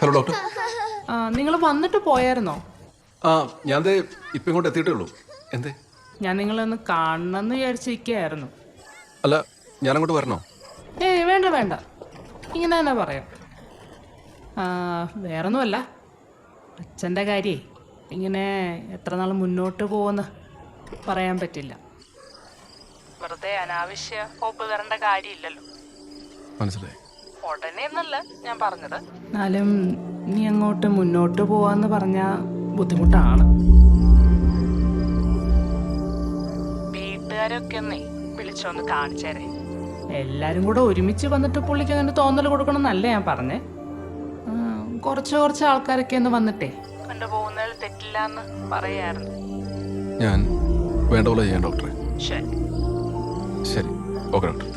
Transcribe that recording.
Hello doctor. നിങ്ങൾ വന്നിട്ട് പോയായിരുന്നോ? ഞാൻ ഇപ്പം ഇങ്ങോട്ട് എത്തിയിട്ടേ ഉള്ളൂ. എന്തേ? ഞാൻ നിങ്ങളൊന്ന് കാണണമെന്ന് വിചാരിച്ചിരിക്കുകയായിരുന്നു. അല്ല, ഞാനങ്ങോട്ട് വരണോ? ഏയ് വേണ്ട വേണ്ട, ഇങ്ങനെ തന്നെ പറയാം. വേറൊന്നുമല്ല, അച്ഛൻ്റെ കാര്യേ ഇങ്ങനെ എത്ര നാൾ മുന്നോട്ട് പോകുമെന്ന് പറയാൻ പറ്റില്ല. വെറുതെ അനാവശ്യ ഹോപ്പ് തരേണ്ട കാര്യമില്ലല്ലോ. മനസ്സിലായി. ഉടനെ എന്നല്ല ഞാൻ പറഞ്ഞത്, എന്നാലും നീ അങ്ങോട്ട് മുന്നോട്ട് പോവാന്ന് പറഞ്ഞാൽ ബുദ്ധിമുട്ടാണ്. വീട്ടുകാരൊക്കെ ഒന്നേ വിളിച്ചൊന്ന് കാണിച്ചേരേ. എല്ലാരും കൂടെ ഒരുമിച്ച് വന്നിട്ട് പുള്ളിക്ക് അങ്ങനെ തോന്നൽ കൊടുക്കണം എന്നല്ല ഞാൻ പറഞ്ഞേ. കുറച്ച് ആൾക്കാരൊക്കെ ഒന്ന് വന്നിട്ടേ കൊണ്ടുപോകുന്നതിൽ തെറ്റില്ല എന്ന് പറയായിരുന്നു. ഞാൻ വേണ്ട പോലെ ചെയ്യാം ഡോക്ടറെ. ശരി ശരി, ഓക്കെ ഡോക്ടർ.